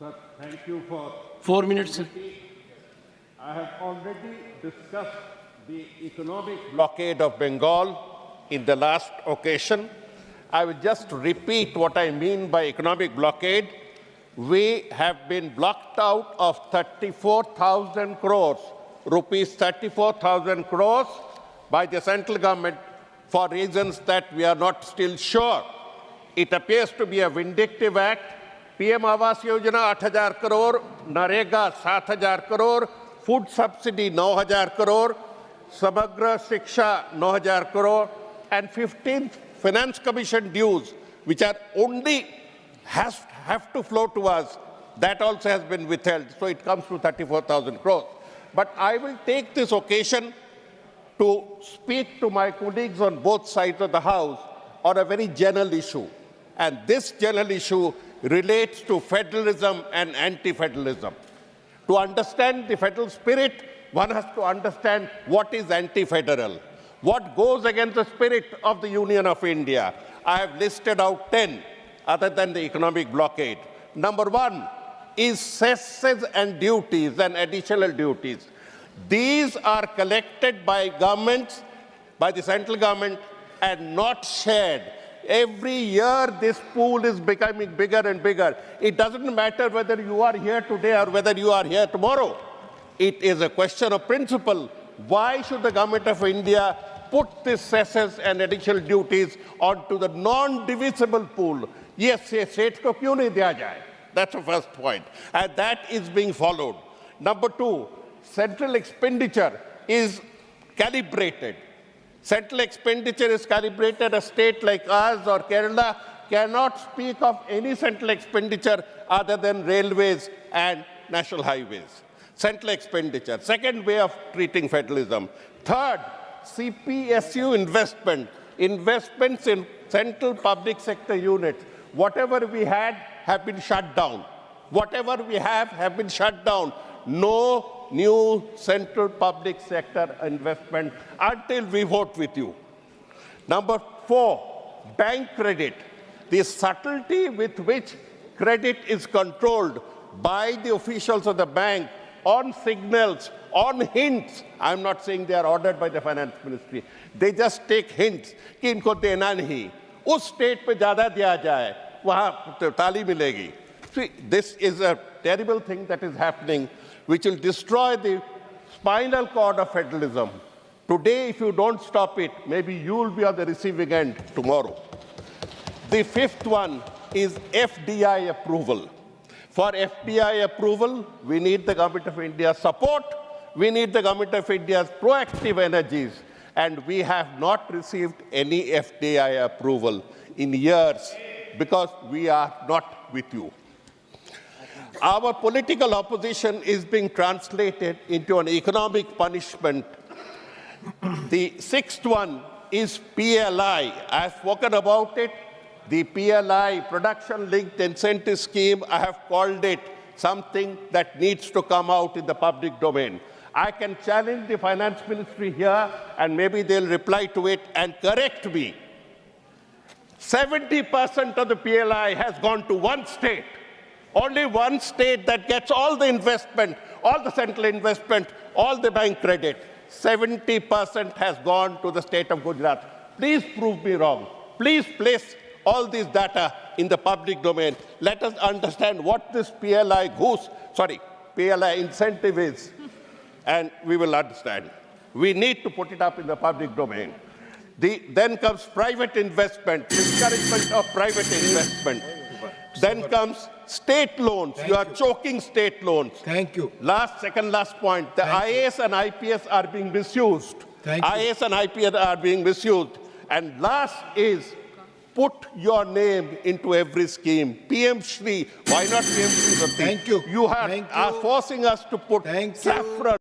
Sir, thank you for 4 minutes. Sir. I have already discussed the economic blockade of Bengal in the last occasion. I will just repeat what I mean by economic blockade. We have been blocked out of 34,000 crores, rupees 34,000 crores by the central government for reasons that we are not still sure. It appears to be a vindictive act. PM Awas Yojana 8,000 crore, Narega 7,000 crore, food subsidy 9,000 crore, Samagra Shiksha 9,000 crore, and 15th Finance Commission dues, which are only have to flow to us, that also has been withheld. So it comes to 34,000 crores. But I will take this occasion to speak to my colleagues on both sides of the House on a very general issue. And this general issue relates to federalism and anti-federalism. To understand the federal spirit, one has to understand what is anti-federal, what goes against the spirit of the Union of India. I have listed out 10 other than the economic blockade. Number one is cesses and duties and additional duties. These are collected by governments, by the central government, and not shared. Every year, this pool is becoming bigger and bigger. It doesn't matter whether you are here today or whether you are here tomorrow. It is a question of principle. Why should the government of India put these cesses and additional duties onto the non-divisible pool? Yes, states ko kyun nahi diya jaye? That's the first point. And that is being followed. Number two, central expenditure is calibrated. Central expenditure is calibrated. A state like ours or Kerala cannot speak of any central expenditure other than railways and national highways. Central expenditure. Second way of treating federalism. Third, CPSU investment. Investments in central public sector units. Whatever we had have been shut down. Whatever we have been shut down. No new central public sector investment until we vote with you. Number four, bank credit. The subtlety with which credit is controlled by the officials of the bank on signals, on hints. I'm not saying they are ordered by the finance ministry. They just take hints कि इनको देना नहीं. उस state पे ज़्यादा दिया जाए, वहाँ ताली मिलेगी. See, this is a terrible thing that is happening, which will destroy the spinal cord of federalism. Today, if you don't stop it, maybe you will be on the receiving end tomorrow. The fifth one is FDI approval. For FDI approval, we need the Government of India's support. We need the Government of India's proactive energies. And we have not received any FDI approval in years because we are not with you. Our political opposition is being translated into an economic punishment. The sixth one is PLI. I have spoken about it. The PLI, Production-Linked Incentive Scheme, I have called it something that needs to come out in the public domain. I can challenge the finance ministry here, and maybe they'll reply to it and correct me. 70% of the PLI has gone to one state. Only one state that gets all the investment, all the central investment, all the bank credit. 70% has gone to the state of Gujarat. Please prove me wrong. Please place all this data in the public domain. Let us understand what this PLI incentive is, and we will understand. We need to put it up in the public domain. Then comes private investment, discouragement of private investment. Then comes state loans. You are choking state loans. Thank you. Second last point. The IAS and IPS are being misused. IAS and IPS are being misused. And last is put your name into every scheme. PM Shri. Why not PM Shri? Thank you. You are forcing us to put saffron.